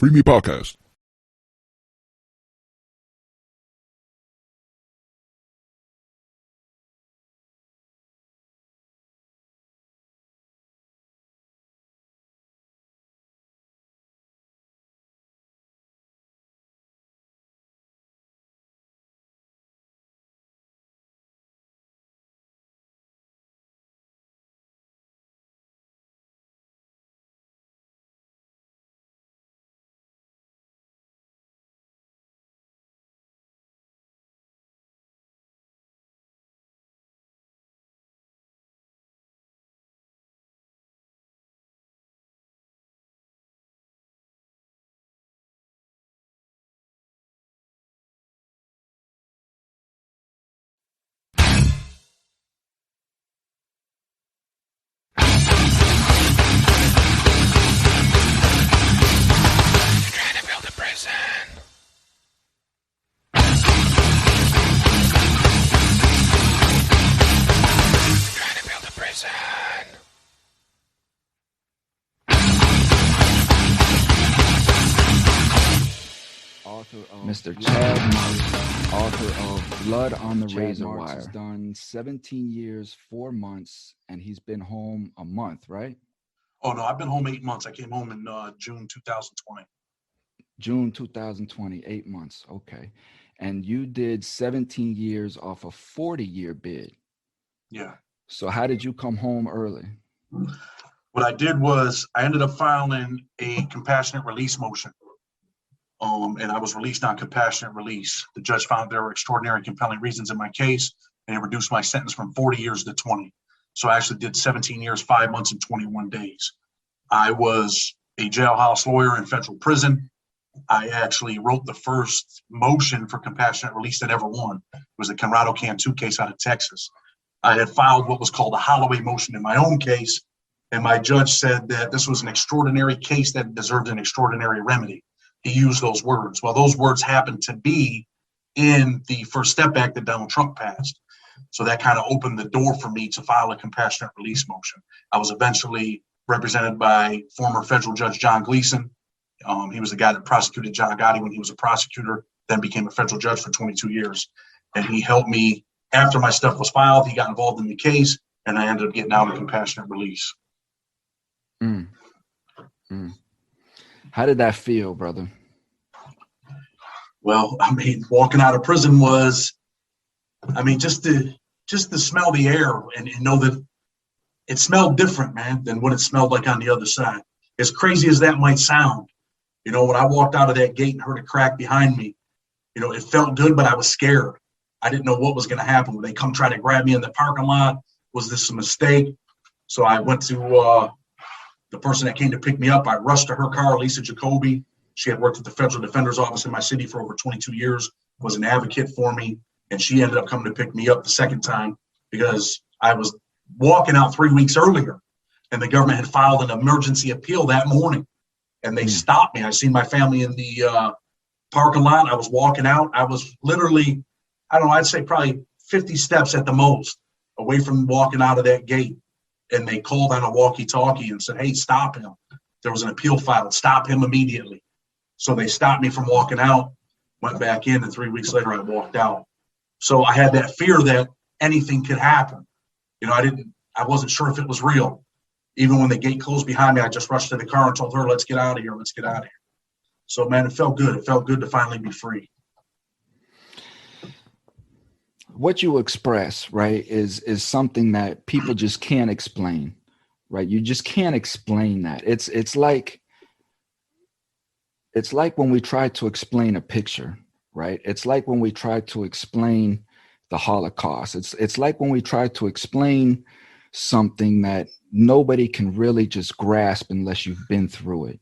FreeMe Podcast. Mr. Chad Marks, author of Blood on the Razor Wire. Has done 17 years, 4 months, and he's been home a month, right? Oh, no, I've been home 8 months. I came home in June 2020. June 2020, 8 months. Okay. And you did 17 years off a 40-year bid. Yeah. So how did you come home early? What I did was I ended up filing a compassionate release motion. And I was released on compassionate release. The judge found there were extraordinary compelling reasons in my case, and it reduced my sentence from 40 years to 20. So I actually did 17 years, 5 months, and 21 days. I was a jailhouse lawyer in federal prison. I actually wrote the first motion for compassionate release that ever won. It was the Conrado Cantu case out of Texas. I had filed what was called a Holloway motion in my own case, and my judge said that this was an extraordinary case that deserved an extraordinary remedy. He used those words. Well, those words happened to be in the First Step Act that Donald Trump passed. So that kind of opened the door for me to file a compassionate release motion. I was eventually represented by former federal judge John Gleason. He was the guy that prosecuted John Gotti when he was a prosecutor, then became a federal judge for 22 years. And he helped me after my stuff was filed. He got involved in the case, and I ended up getting out a compassionate release. How did that feel, brother? Well, I mean, walking out of prison was, just to smell the air and know that it smelled different, man, than what it smelled like on the other side. As crazy as that might sound, when I walked out of that gate and heard a crack behind me, it felt good, but I was scared. I didn't know what was going to happen. Would they come try to grab me in the parking lot? Was this a mistake? So I went to the person that came to pick me up. I rushed to her car, Lisa Jacoby. She had worked at the Federal Defender's Office in my city for over 22 years, was an advocate for me, and she ended up coming to pick me up the second time because I was walking out 3 weeks earlier, and the government had filed an emergency appeal that morning, and they stopped me. I seen my family in the parking lot. I was walking out. I was literally, I'd say probably 50 steps at the most away from walking out of that gate. And they called on a walkie-talkie and said, hey, stop him. There was an appeal filed. Stop him immediately. So they stopped me from walking out, went back in, and 3 weeks later I walked out. So I had that fear that anything could happen. I wasn't sure if it was real. Even when the gate closed behind me, I just rushed to the car and told her, let's get out of here. Let's get out of here. So, man, it felt good. It felt good to finally be free. What you express, right, is something that people just can't explain, right? You just can't explain that. It's like when we try to explain a picture, right? It's like when we try to explain the Holocaust. It's like when we try to explain something that nobody can really just grasp unless you've been through it.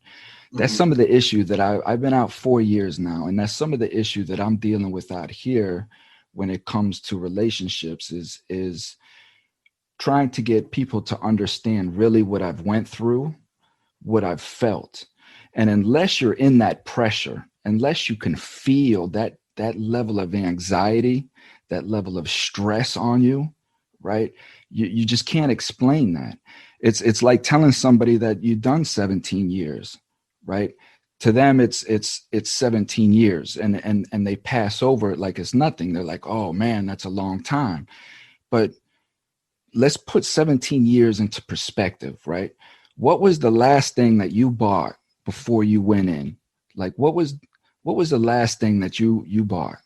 That's some of the issue that I've been out 4 years now, and that's some of the issue that I'm dealing with out here when it comes to relationships is trying to get people to understand really what I've went through, what I've felt. And unless you're in that pressure, unless you can feel that level of anxiety, that level of stress on you, right? You just can't explain that. It's like telling somebody that you've done 17 years, right? to them it's 17 years, and they pass over it like it's nothing. They're like, oh man, that's a long time. But let's put 17 years into perspective, right? What was the last thing that you bought before you went in? Like, what was the last thing that you bought?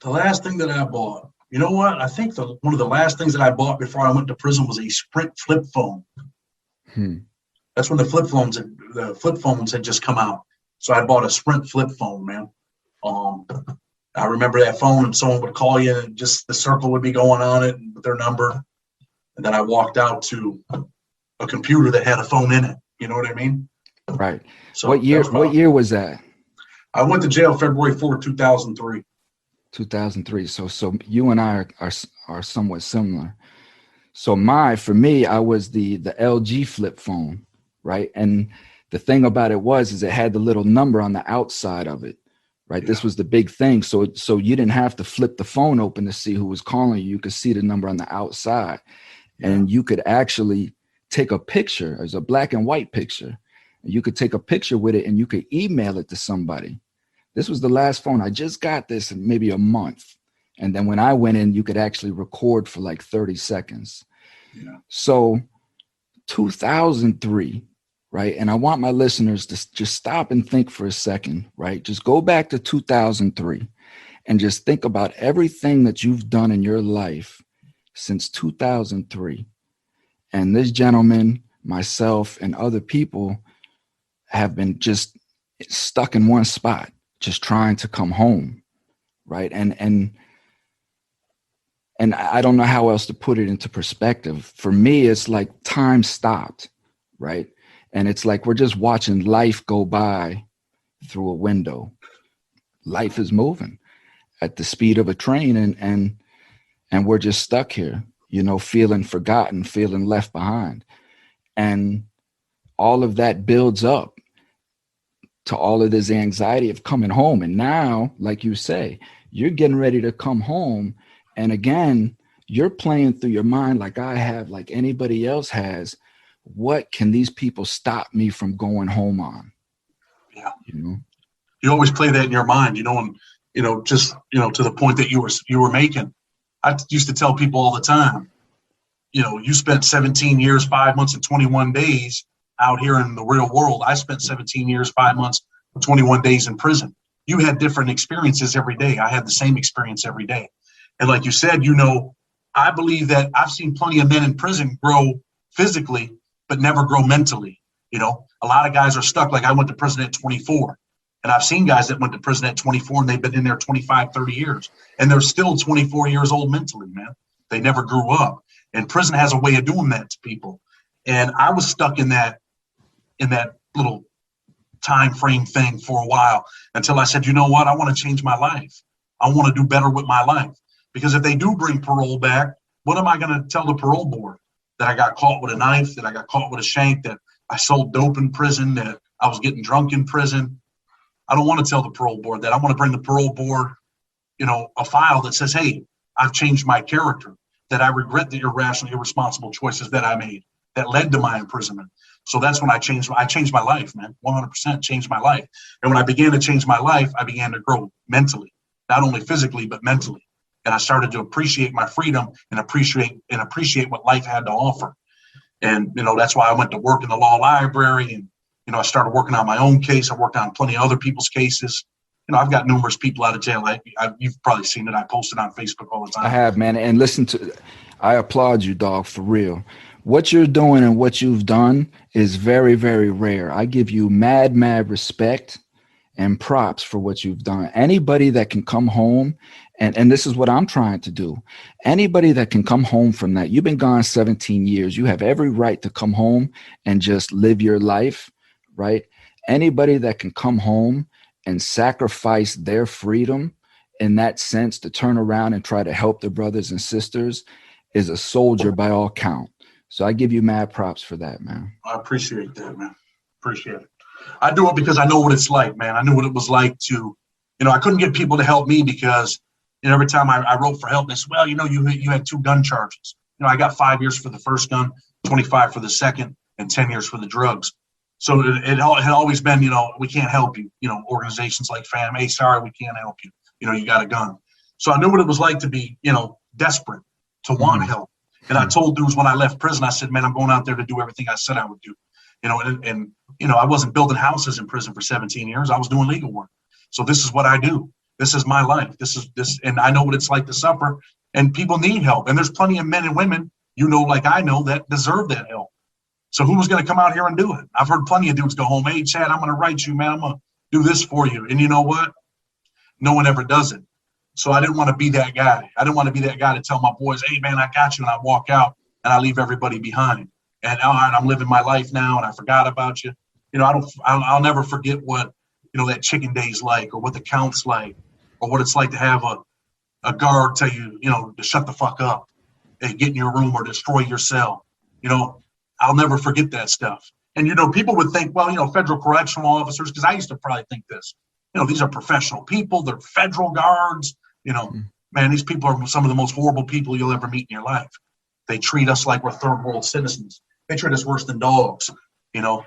The last thing that I bought, you know what? I think one of the last things that I bought before I went to prison was a Sprint flip phone. That's when the flip phones had just come out. So I bought a Sprint flip phone, man. I remember that phone, and someone would call you, and just the circle would be going on it with their number. And then I walked out to a computer that had a phone in it. You know what I mean? Right. So what year was that? I went to jail February 4, 2003. 2003. So you and I are somewhat similar. So for me, I was the LG flip phone, right? And the thing about it is it had the little number on the outside of it, right? Yeah. This was the big thing. So you didn't have to flip the phone open to see who was calling you. You could see the number on the outside, and you could actually take a picture. There's a black and white picture. You could take a picture with it and you could email it to somebody. This was the last phone. I just got this in maybe a month. And then when I went in, you could actually record for like 30 seconds. Yeah. So 2003, right? And I want my listeners to just stop and think for a second, right? Just go back to 2003 and just think about everything that you've done in your life since 2003. And this gentleman, myself, and other people have been just stuck in one spot, just trying to come home, right? And I don't know how else to put it into perspective. For me, it's like time stopped, right? And it's like we're just watching life go by through a window. Life is moving at the speed of a train, and we're just stuck here, feeling forgotten, feeling left behind. And all of that builds up to all of this anxiety of coming home. And now, like you say, you're getting ready to come home. And again, you're playing through your mind like I have, like anybody else has. What can these people stop me from going home on? Yeah. You always play that in your mind, and, just, to the point that you were making. I used to tell people all the time, you spent 17 years, 5 months, and 21 days out here in the real world. I spent 17 years, 5 months, 21 days in prison. You had different experiences every day. I had the same experience every day. And like you said, I believe that I've seen plenty of men in prison grow physically, but never grow mentally. A lot of guys are stuck. Like I went to prison at 24, and I've seen guys that went to prison at 24 and they've been in there 25, 30 years, and they're still 24 years old mentally, man. They never grew up. And prison has a way of doing that to people. And I was stuck in that little time frame thing for a while until I said, you know what? I want to change my life. I want to do better with my life. Because if they do bring parole back, what am I going to tell the parole board? That I got caught with a knife, that I got caught with a shank, that I sold dope in prison, that I was getting drunk in prison. I don't want to tell the parole board that. I want to bring the parole board, a file that says, hey, I've changed my character, that I regret the irrational, irresponsible choices that I made that led to my imprisonment. So that's when I changed my life, man. 100% changed my life. And when I began to change my life, I began to grow mentally, not only physically, but mentally. And I started to appreciate my freedom and appreciate what life had to offer. And, that's why I went to work in the law library, and, I started working on my own case. I worked on plenty of other people's cases. I've got numerous people out of jail. You've probably seen it. I post it on Facebook all the time. I have, man. And I applaud you, dog, for real. What you're doing and what you've done is very, very rare. I give you mad respect and props for what you've done. Anybody that can come home, and this is what I'm trying to do. Anybody that can come home from that, you've been gone 17 years. You have every right to come home and just live your life, right? Anybody that can come home and sacrifice their freedom in that sense to turn around and try to help their brothers and sisters is a soldier by all count. So I give you mad props for that, man. I appreciate that, man. Appreciate it. I do it because I know what it's like, man. I knew what it was like to, I couldn't get people to help me because, every time I wrote for help, they said, well, you had 2 gun charges. I got 5 years for the first gun, 25 for the second, and 10 years for the drugs. So it had always been, we can't help you. Organizations like FAM, hey, sorry, we can't help you. You got a gun. So I knew what it was like to be, desperate, to want help. And I told dudes when I left prison, I said, man, I'm going out there to do everything I said I would do. And I wasn't building houses in prison for 17 years. I was doing legal work. So this is what I do. This is my life. And I know what it's like to suffer. And people need help. And there's plenty of men and women, like I know, that deserve that help. So who was going to come out here and do it? I've heard plenty of dudes go home, hey, Chad, I'm going to write you, man. I'm going to do this for you. And you know what? No one ever does it. So I didn't want to be that guy. I didn't want to be that guy to tell my boys, hey, man, I got you. And I walk out and I leave everybody behind. And all right, I'm living my life now and I forgot about you. I'll never forget what, that chicken day's like, or what the count's like, or what it's like to have a guard tell you, to shut the fuck up and get in your room or destroy your cell. I'll never forget that stuff. And, people would think, well, federal correctional officers, because I used to probably think this, these are professional people. They're federal guards. Man, these people are some of the most horrible people you'll ever meet in your life. They treat us like we're third world citizens. They treat us worse than dogs, And,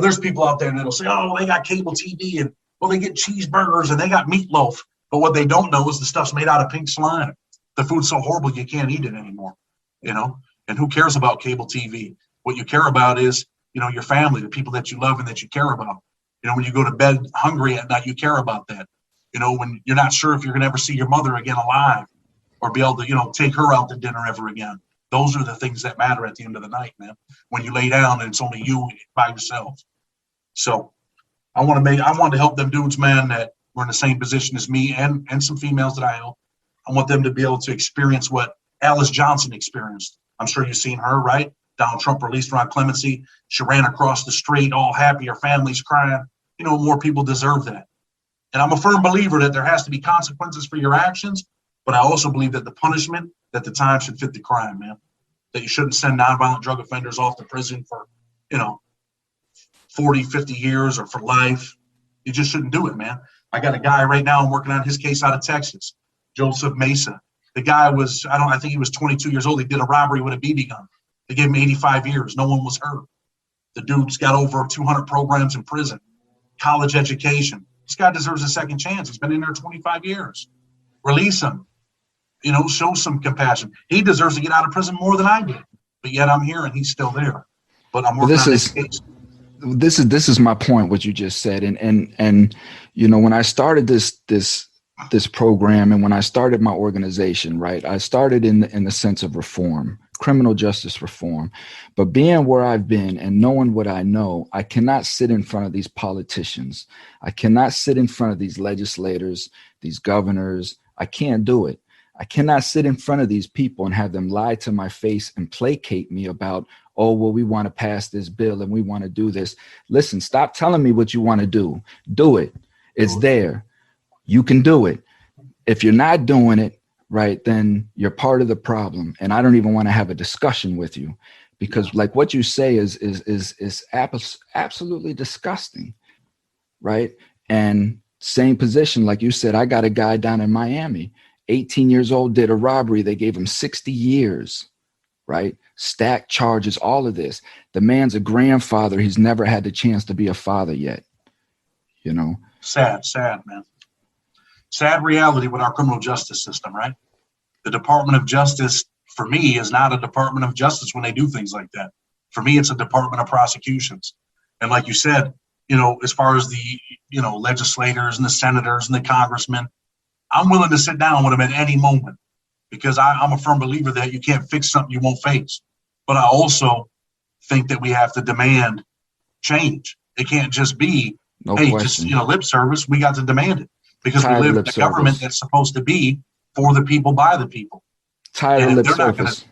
there's people out there that'll say, oh, they got cable TV and, they get cheeseburgers and they got meatloaf. But what they don't know is the stuff's made out of pink slime. The food's so horrible you can't eat it anymore, And who cares about cable TV? What you care about is, your family, the people that you love and that you care about. When you go to bed hungry at night, you care about that. When you're not sure if you're going to ever see your mother again alive or be able to, take her out to dinner ever again. Those are the things that matter at the end of the night, man. When you lay down and it's only you by yourself. So I wanted to help them dudes, man, that were in the same position as me and some females that I help. I want them to be able to experience what Alice Johnson experienced. I'm sure you've seen her, right? Donald Trump released her on clemency. She ran across the street, all happy. Her family's crying. More people deserve that. And I'm a firm believer that there has to be consequences for your actions. But I also believe that the punishment, that the time should fit the crime, man. That you shouldn't send nonviolent drug offenders off to prison for, 40, 50 years or for life. You just shouldn't do it, man. I got a guy right now, I'm working on his case out of Texas, Joseph Mesa. The guy was, I think he was 22 years old. He did a robbery with a BB gun. They gave him 85 years. No one was hurt. The dude's got over 200 programs in prison, college education. This guy deserves a second chance. He's been in there 25 years. Release him. Show some compassion. He deserves to get out of prison more than I did. But yet I'm here and he's still there. But I'm working on this case. This is my point, what you just said. And when I started this program and when I started my organization, right, I started in the sense of reform, criminal justice reform. But being where I've been and knowing what I know, I cannot sit in front of these politicians. I cannot sit in front of these legislators, these governors. I can't do it. I cannot sit in front of these people and have them lie to my face and placate me about, oh, well, we want to pass this bill and we want to do this. Listen, stop telling me what you want to do. Do it. It's there. You can do it. If you're not doing it, right, then you're part of the problem. And I don't even want to have a discussion with you because like what you say is absolutely disgusting, right? And same position, like you said, I got a guy down in Miami, 18 years old, did a robbery. They gave him 60 years, right? Stacked charges, all of this. The man's a grandfather. He's never had the chance to be a father yet, Sad, man. Sad reality with our criminal justice system, right? The Department of Justice, for me, is not a Department of Justice when they do things like that. For me, it's a Department of Prosecutions. And like you said, as far as the, legislators and the senators and the congressmen, I'm willing to sit down with them at any moment because I'm a firm believer that you can't fix something you won't face. But I also think that we have to demand change. It can't just be, just, lip service. We got to demand it because we live in a government that's supposed to be for the people, by the people. Tired of lip service.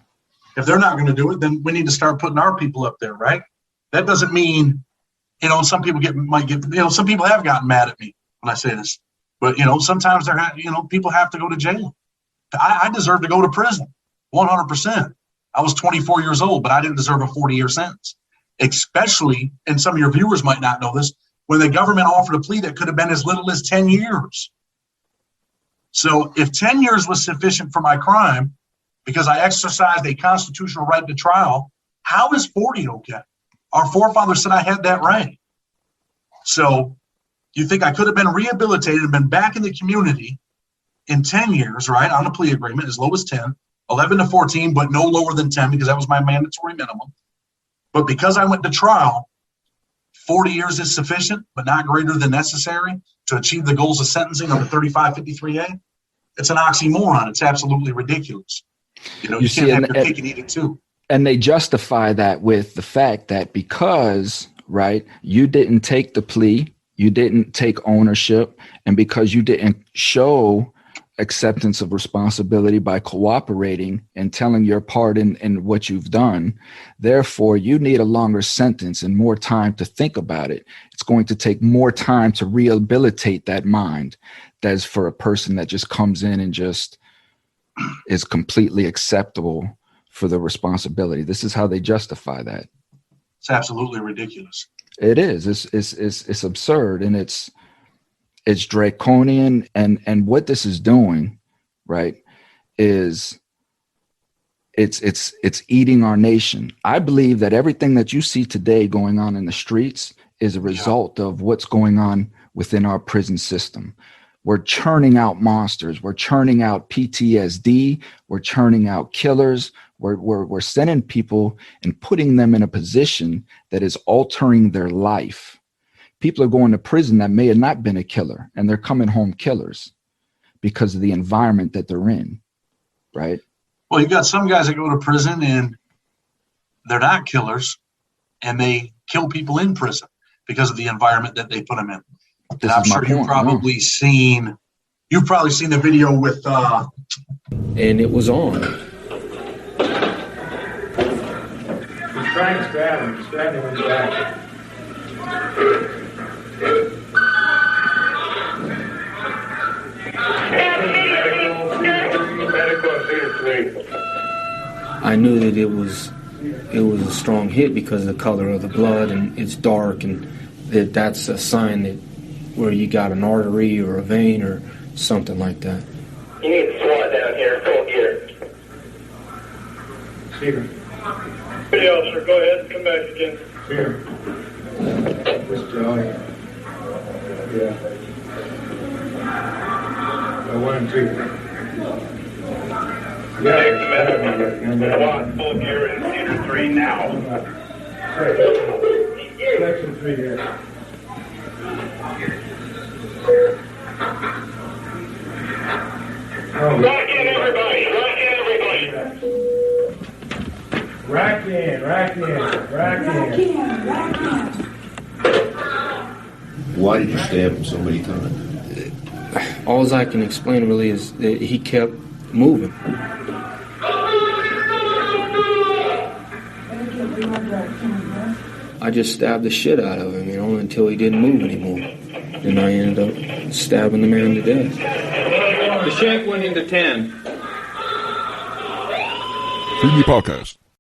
If they're not going to do it, then we need to start putting our people up there, right? That doesn't mean, some people some people have gotten mad at me when I say this. But, sometimes people have to go to jail. I deserve to go to prison, 100%. I was 24 years old, but I didn't deserve a 40-year sentence, especially, and some of your viewers might not know this, when the government offered a plea that could have been as little as 10 years. So if 10 years was sufficient for my crime, because I exercised a constitutional right to trial, how is 40 okay? Our forefathers said I had that right. So you think I could have been rehabilitated and been back in the community in 10 years, right, on a plea agreement, as low as 10, 11 to 14, but no lower than 10 because that was my mandatory minimum. But because I went to trial, 40 years is sufficient, but not greater than necessary to achieve the goals of sentencing under 3553A. It's an oxymoron. It's absolutely ridiculous. You know, you can't have your cake and eat it too. And they justify that with the fact that because, right, you didn't take the plea, you didn't take ownership, and because you didn't show acceptance of responsibility by cooperating and telling your part in what you've done, therefore you need a longer sentence and more time to think about it. It's going to take more time to rehabilitate that mind. That's for a person that just comes in and just is completely acceptable for the responsibility. This is how they justify that. It's absolutely ridiculous. It is. It's absurd, and it's draconian. And what this is doing, right, is it's eating our nation. I believe that everything that you see today going on in the streets is a result of what's going on within our prison system. We're churning out monsters. We're churning out PTSD. We're churning out killers. We're sending people and putting them in a position that is altering their life. People are going to prison that may have not been a killer, and they're coming home killers because of the environment that they're in, right? Well, you got some guys that go to prison and they're not killers, and they kill people in prison because of the environment that they put them in. And I'm sure you've probably seen the video with and it was on. He's trying to stab him. He's stabbing him in the back. I knew that it was a strong hit because of the color of the blood, and it's dark, and that's a sign that where you got an artery or a vein or something like that. You need to SWAT down here. Full gear. Stephen. Hey, officer, go ahead. Come back again. Here. This Johnny. Yeah. 1 and 2. SWAT, full gear in Theater 3 now. Section 3 here. Rack in, everybody. Rack in, everybody. Rack in. Why did you stab him so many times? All I can explain really is that he kept moving. I just stabbed the shit out of him, until he didn't move anymore. And I ended up stabbing the man to death. The shank went into 10. FreeMe Podcast.